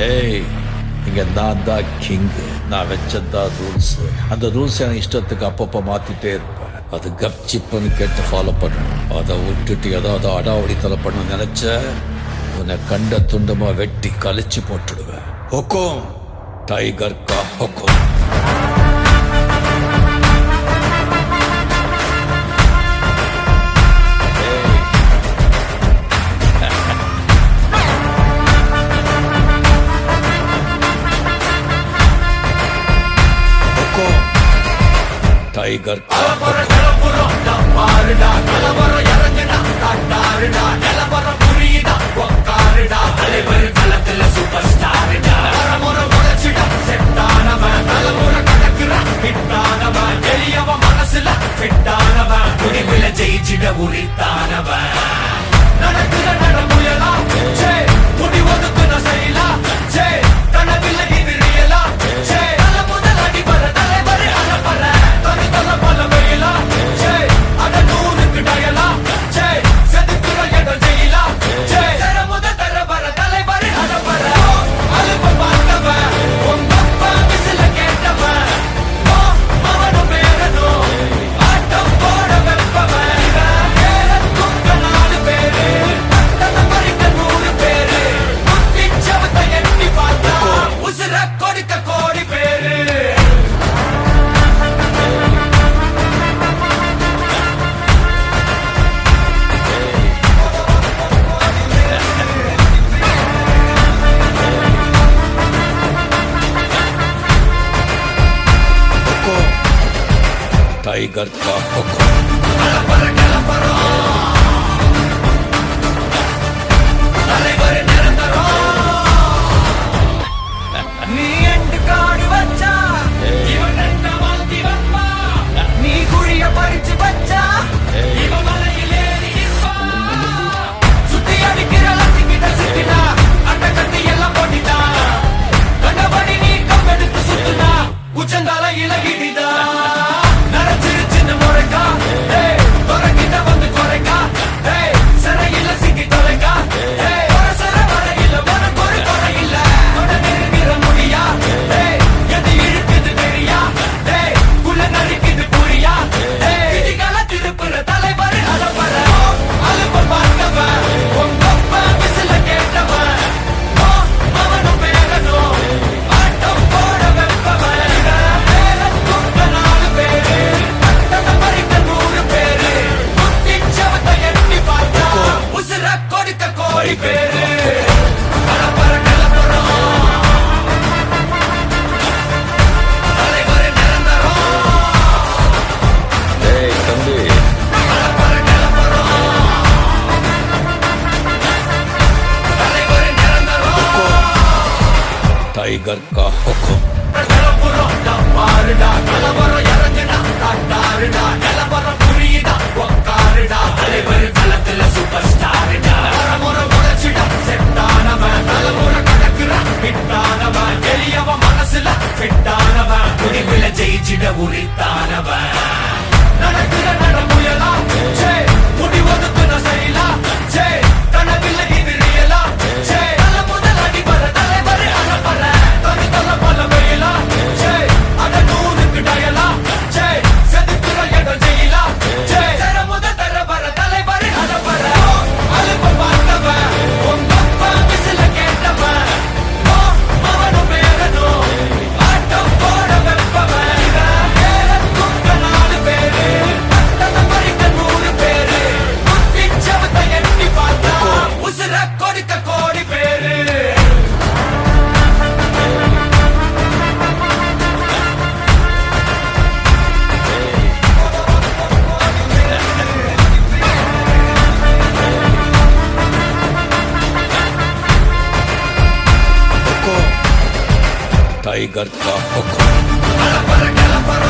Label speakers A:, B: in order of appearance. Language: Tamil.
A: ஏய், இங்க நான் தான் கிங். நான் வச்சதான் ரூல்ஸ். அந்த ரூல்ஸ் எனக்கு இஷ்டத்துக்கு அப்பப்போ மாத்திட்டே இருப்பேன். அது கப் சிப்புன்னு கேட்டு ஃபாலோ பண்ணணும். அதை விட்டுட்டு ஏதாவது அடாவடித்தலை பண்ண நினைச்ச உன்னை கண்ட துண்டமா வெட்டி கழிச்சு போட்டுடுவேன். ஹொக்கும், டைகர் கா ஹொக்கும். டைகர்
B: ஜெயிச்சிட உரித்தானவன் நடக்கிற நடமுயலா முடி ஒதுக்குன செயலா கனவில்ல இது ரியலா தல முதல் அடி வர தலைவர் அனப்பற தனி தல பல வயலா அட நூறுக்கு டயலா செதுக்குற இடம் ஜெயிலா தர முதல் தர வர தலைவர் அனப்பற அலுப்ப பார்த்தவன் உங்க அப்பா விசில கேட்டவன் அவனும் பேரனும் ஆட்டம் போட வெப்பவன்
A: டைகர் கா ஹொக்கும்.
B: நீ எண்டு காடு வச்சா இவன் என்ன மாத்தி வப்பா நீ குழிய பறிச்சு வச்சா இவன் மலையில் ஏறி இருப்பா சுத்தி அடிக்கிற லத்திக்கிட்ட சிக்கினா அட்ட கட்டி எல்லாம் போட்டிட்டா கண்டபடி நீ கம்பெடுத்து சுத்துனா உச்சந்தால இலகிடிதா நரச்சிருச்சுன்னு முறைக்கா தொடங்கிட்ட வந்து குறைக்கா சிறையில சிக்கி தொலைக்கா சர வரையில உனக்கு ஒரு குறை இல்ல நெருங்கிற முடியா எது இழுக்குது தெரியா குள்ள நறுக்குது புரியா விதிகளை திருப்புற தலைவர் அலப்பற அலுப்ப பார்த்தவன் உங்க அப்பா விசில கேட்டவன் அவனும் பேரனும் ஆட்டம் போட வெப்பவன் நாலு பேரு பறிக்க 100 பேரு முத்தி சவத்தை எட்டி பார்த்தா உசுர கொடுக்க கோடி பேரு
A: டைகர் கா ஹொக்கும்.
B: பாருடா கலவரம் இறங்குடா காட்டாருடா நிலவரம் புரியுதா உக்காருடா தலைவர் களத்துல சூப்பர் ஸ்டாருடா முறை முளைச்சிடா செட்டானவன் தலைமுறை கடக்குறா ஹிட்டானவன் எளியவன் மனசுல ஃபிட்டானவன் முடிவுல ஜெயிச்சிட உரித்தானவன் நடக்கிற நடமுயலா முடி ஒதுக்குன செயலா கனவில்ல இது ரியலா தல முதல் அடி வர தலைவர் அனப்பற தனி தல பல வயலா அட நூறுக்கு டயலா செதுக்குற இடம் ஜெயிலா தர முதல் தர வர தலைவர் அனப்பற அலுப்ப பார்த்தவன் உங்க அப்பா விசில கேட்டவன் அவனும் பேரனும் ஆட்டம் போட வெப்பவன் நாலு பேரு பறிக்க 100 பேரு முத்தி சவத்தை எட்டி பார்த்தா உசுர கொடுக்க கோடி பேரு
A: டைகர் கா ஹொக்கும்.
B: கலப்பற